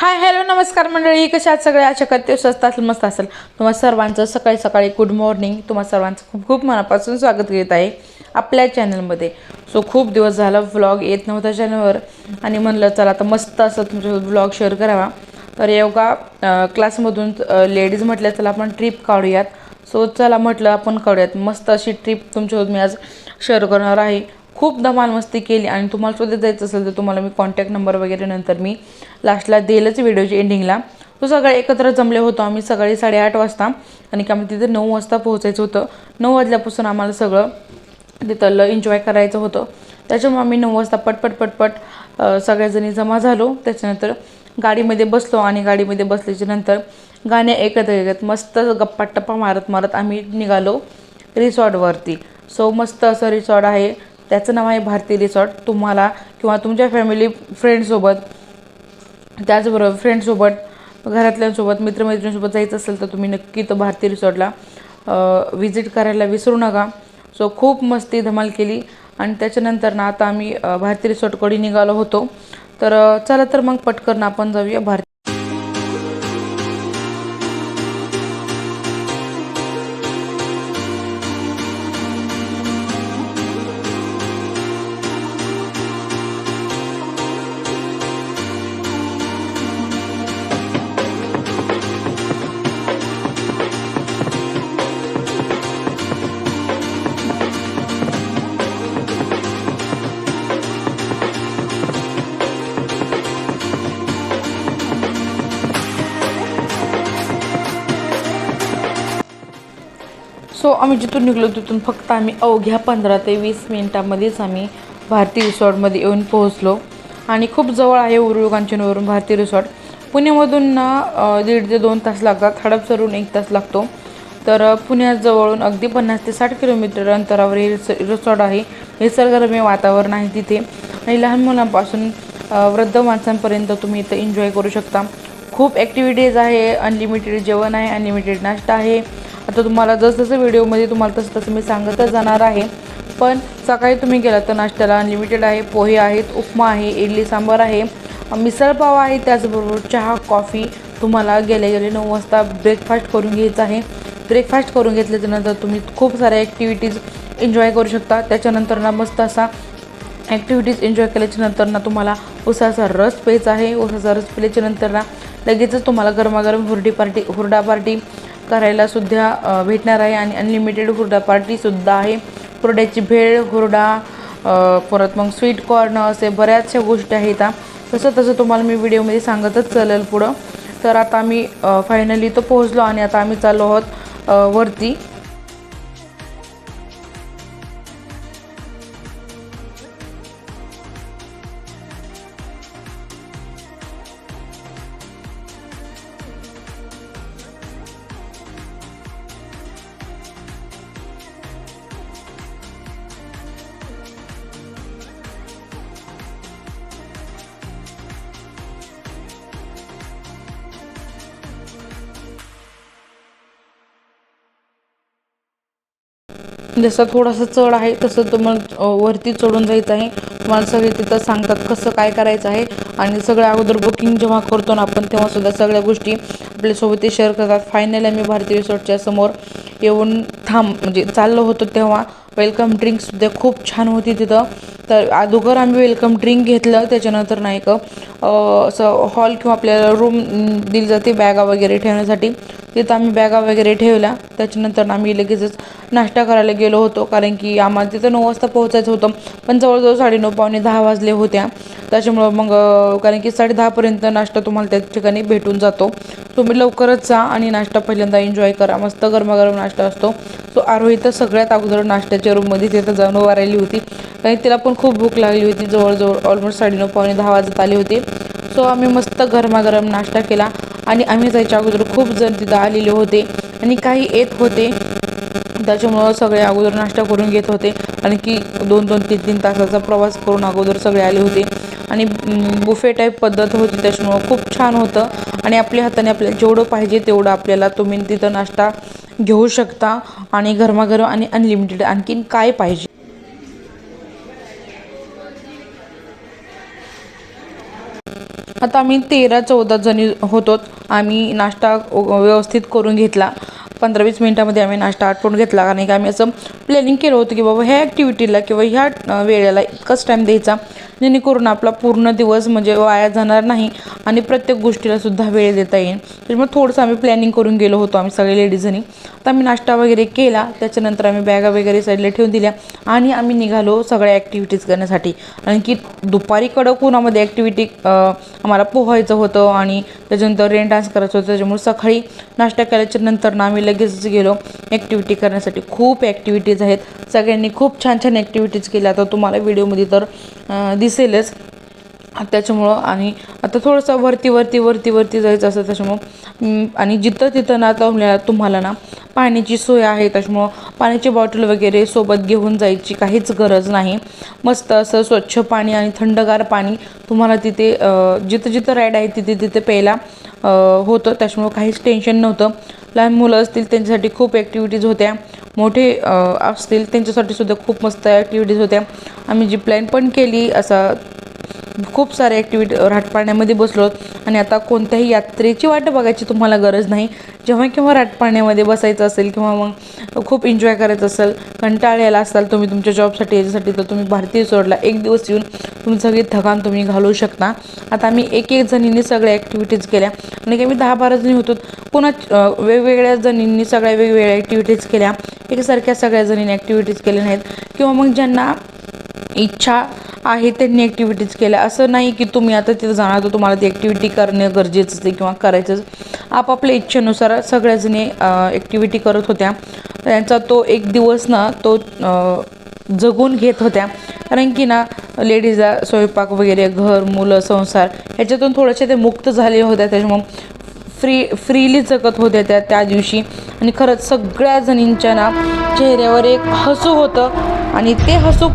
Hi hello नमस्कार मंडळी, कशा आहात सगळे? आशा करते स्वस्त असेल, मस्त असेल. तुम्हा सर्वांचं सकाळी सकाळी गुड मॉर्निंग. तुम्हा सर्वांचं खूप खूप मनापासून स्वागत करीत आहे आपल्या चॅनलमध्ये. खूप दिवस झाला व्लॉग येत नव्हता चॅनलवर आणि म्हणलं चला आता मस्त असं तुमच्यासोबत व्लॉग शेअर करावा. तर योगा क्लासमधून लेडीज म्हटल्या चला आपण ट्रिप काढूयात. चला म्हटलं आपण काढूयात मस्त अशी ट्रिप तुमच्यासोबत मी आज शेअर करणार आहे. खूप धमाल मस्ती केली आणि तुम्हाला सुद्धा जायचं असेल तर तुम्हाला मी कॉन्टॅक्ट नंबर वगैरे नंतर मी लास्टला देईलच व्हिडिओच्या एंडिंगला. सगळे एकत्र जमले होतो आम्ही सकाळी 8:30 वाजता आणि की आम्ही तिथे 9 वाजता पोहोचायचं होतं. 9 वाजल्यापासून आम्हाला सगळं तिथलं एन्जॉय करायचं होतं. त्याच्यामुळे आम्ही 9 वाजता पटपट सगळ्याजणी जमा झालो. त्याच्यानंतर गाडीमध्ये बसलो आणि गाडीमध्ये बसल्याच्या नंतर गाणे ऐकत मस्त गप्पा टप्पा मारत मारत आम्ही निघालो रिसॉर्टवरती. मस्त असं रिसॉर्ट आहे, त्याचं नाव आहे भारती रिसॉर्ट. तुम्हाला किंवा तुमच्या फॅमिली फ्रेंडसोबत, त्याचबरोबर फ्रेंडसोबत, घरातल्यांसोबत, मित्रमैत्रिणींसोबत जायचं असेल तर तुम्ही नक्की तो भारती रिसॉर्टला व्हिजिट करायला विसरू नका. खूप मस्ती धमाल केली आणि त्याच्यानंतर ना आता आम्ही भारती रिसॉर्टकडे निघालो होतो. तर चला तर मग पटकन आपण जाऊया भारती. आम्ही जिथून निघलो तिथून फक्त आम्ही अवघ्या 15 ते 20 मिनिटांमध्येच आम्ही भारती रिसॉर्टमध्ये येऊन पोहोचलो आणि खूप जवळ आहे उरुळ कांचनवरून भारती रिसॉर्ट. पुण्यामधून 1.5 ते 2 तास लागतात, हडपसरहून 1 तास लागतो. तर पुण्याजवळून अगदी 50 ते 60 किलोमीटर अंतरावर हे रिसॉर्ट आहे. निसर्गरम्य वातावरण आहे तिथे आणि लहान मुलांपासून वृद्ध माणसांपर्यंत तुम्ही इथं एन्जॉय करू शकता. खूप ॲक्टिव्हिटीज आहे, अनलिमिटेड जेवण आहे, अनलिमिटेड नाश्ता आहे. आता तुम्हाला जसं व्हिडिओमध्ये तुम्हाला तसं मी सांगतच जाणार आहे. पण सकाळी तुम्ही गेलात तर नाश्त्याला अनलिमिटेड आहे, पोहे आहेत, उपमा आहे, इडली सांबार आहे, मिसळपाव आहे, त्याचबरोबर चहा कॉफी. तुम्हाला गेले 9 वाजता ब्रेकफास्ट करून घ्यायचा आहे. ब्रेकफास्ट करून घेतल्याच्यानंतर तुम्ही खूप साऱ्या ॲक्टिव्हिटीज एन्जॉय करू शकता. त्याच्यानंतर ना मस्त असा ॲक्टिव्हिटीज एन्जॉय केल्याच्यानंतर ना तुम्हाला उसाचा रस प्यायचा आहे. उसाचा रस पिल्याच्यानंतर ना लगेचच तुम्हाला गरमागरम हुरडा पार्टी करायला सुद्धा भेटणार आहे आणि अनलिमिटेड हुरडा पार्टीसुद्धा आहे. हुरड्याची भेळ, हुरडा, परत मग स्वीट कॉर्न, असे बऱ्याचशा गोष्टी आहेत. तसं तुम्हाला मी व्हिडिओमध्ये सांगतच चालेल पुढं. तर आता आम्ही फायनली तो पोहोचलो आणि आता आम्ही चाललो आहोत वरती. जसं थोडंसं चढ आहे तसं तुम्हाला वरती चढून जायचं आहे. तुम्हाला सगळे तिथं सांगतात कसं काय करायचं आहे आणि सगळं अगोदर बुकिंग जेव्हा करतो ना आपण तेव्हासुद्धा सगळ्या गोष्टी आपल्यासोबत ते शेअर करतात. फायनली आम्ही भारती रिसॉर्टच्या समोर येऊन म्हणजे चाललो होतो तेव्हा वेलकम ड्रिंकसुद्धा खूप छान होती तिथं. तर अगोदर आम्ही वेलकम ड्रिंक घेतलं, त्याच्यानंतर नाही का असं हॉल किंवा आपल्याला रूम दिली जाते बॅगा वगैरे ठेवण्यासाठी. तिथं आम्ही बॅगा वगैरे ठेवल्या. त्याच्यानंतर आम्ही लगेचच नाश्ता करायला गेलो होतो, कारण की आम्हाला तिथं 9 वाजता पोहोचायचं होतं. पण जवळजवळ 9:30 पावणे 10 वाजले होत्या. त्याच्यामुळं मग कारण की 10:30पर्यंत नाश्ता तुम्हाला त्या ठिकाणी भेटून जातो. तुम्ही लवकरच जा आणि नाश्ता पहिल्यांदा एन्जॉय करा. मस्त गरमागरम नाश्ता असतो. आरोही तर सगळ्यात अगोदर नाश्त्याच्या रूममध्ये तिथं जाऊन उभा राहिली होती, कारण तिला पण खूप भूक लागली होती. जवळजवळ ऑलमोस्ट 9:30 पावणे 10 वाजत आले होते. आम्ही मस्त गरमागरम नाश्ता केला आणि आम्ही जायच्या अगोदर खूप जण तिथं आलेले होते आणि काही येत होते. त्याच्यामुळं सगळे अगोदर नाश्ता करून घेत होते आणि की 2-2, 3-3 तासाचा प्रवास करून अगोदर सगळे आले होते आणि बुफे टाईप पद्धत होती. त्याच्यामुळं खूप छान होतं आणि आपल्या हाताने आपल्याला जेवढं पाहिजे तेवढं आपल्याला तुम्ही तिथं नाश्ता घेऊ शकता आणि गरमागरम आणि अनलिमिटेड आणखीन काय पाहिजे. आता आम्ही 13-14 जणी होतो. आम्ही नाश्ता व्यवस्थित करून घेतला. 15-20 मिनिटामध्ये आम्ही नाश्ता आटपून घेतला. कारण की आम्ही असं प्लॅनिंग केलं होतं की बाबा ह्या ॲक्टिव्हिटीला किंवा ह्या वेळेला इतकाच टाईम द्यायचा, जेणेकरून आपला पूर्ण दिवस म्हणजे वाया जाणार नाही आणि प्रत्येक गोष्टीला सुद्धा वेळ देता येईल. त्याच्यामुळे थोडंसं आम्ही प्लॅनिंग करून गेलो होतो आम्ही सगळे लेडीजनी. तर आम्ही नाश्ता वगैरे केला. त्याच्यानंतर आम्ही बॅगा वगैरे साईडला ठेवून दिल्या आणि आम्ही निघालो सगळ्या ॲक्टिव्हिटीज करण्यासाठी. कारण की दुपारी कडक उन्हामध्ये ॲक्टिव्हिटी आम्हाला पोहायचं होतं आणि त्याच्यानंतर रेन डान्स करायचं होतं. त्याच्यामुळे सकाळी नाश्ता केल्याच्या नंतर ना आम्ही लगेच गेलो ॲक्टिव्हिटी करण्यासाठी. खूप ॲक्टिव्हिटीज आहेत. सगळ्यांनी खूप छान छान ॲक्टिव्हिटीज केल्या. आता तुम्हाला व्हिडिओमध्ये तर दिसेलच. त्याच्यामुळं आणि आता थोडंसं वरती जायचं असतं. त्याच्यामुळं आणि जिथं ना तुम्हाला ना पाण्याची सोय आहे. त्याच्यामुळं पाण्याची बॉटल वगैरे सोबत घेऊन जायची काहीच गरज नाही. मस्त असं स्वच्छ पाणी आणि थंडगार पाणी तुम्हाला तिथे जिथं राईड आहे तिथे प्यायला होतं. त्याच्यामुळं काहीच टेन्शन नव्हतं. लहान मुलं असतील त्यांच्यासाठी खूप ॲक्टिव्हिटीज होत्या. मोठे असतील त्यांच्यासाठी सुद्धा खूप मस्त ॲक्टिव्हिटीज होत्या. आम्ही जी प्लॅन पण केली असा खूप सारे ॲक्टिव्हिटी राटपाण्यामध्ये बसलो आणि आता कोणत्याही यात्रेची वाट बघायची तुम्हाला गरज नाही. जेव्हा केव्हा राटपाण्यामध्ये बसायचं असेल किंवा मग खूप एन्जॉय करायचं असेल, कंटाळलेला असाल तुम्ही तुमच्या जॉबसाठी याच्यासाठी, तर तुम्ही भारती रिसॉर्टला एक दिवस येऊन तुमची सगळी थकान तुम्ही घालवू शकता. आता आम्ही एक जणींनी सगळ्या ॲक्टिव्हिटीज केल्या आणि आम्ही 10-12 जणी होतो. पुन्हा वेगवेगळ्या जणींनी सगळ्या वेगवेगळ्या ॲक्टिव्हिटीज केल्या. एकसारख्या सगळ्या जणींनी ॲक्टिव्हिटीज केल्या नाहीत किंवा मग ज्यांना इच्छा आहे त्यांनी ॲक्टिव्हिटीज केल्या. असं नाही की तुम्ही आता तिथं जाणार तर तुम्हाला ती ॲक्टिव्हिटी करणं गरजेचं असते किंवा करायचंच. आपापल्या इच्छेनुसार सगळ्याजणी ॲक्टिव्हिटी करत होत्या. त्यांचा तो एक दिवस ना तो जगून घेत होत्या. कारण की ना लेडीजला स्वयंपाक वगैरे, घर, मुलं, संसार ह्याच्यातून थोड्याशा ते मुक्त झालेल्या होत्या. त्याच्यामुळं फ्रीली जगत होत्या त्या दिवशी. आणि खरंच सगळ्या जणींच्या ना चेहऱ्यावर एक हसू होतं आणि ते हसू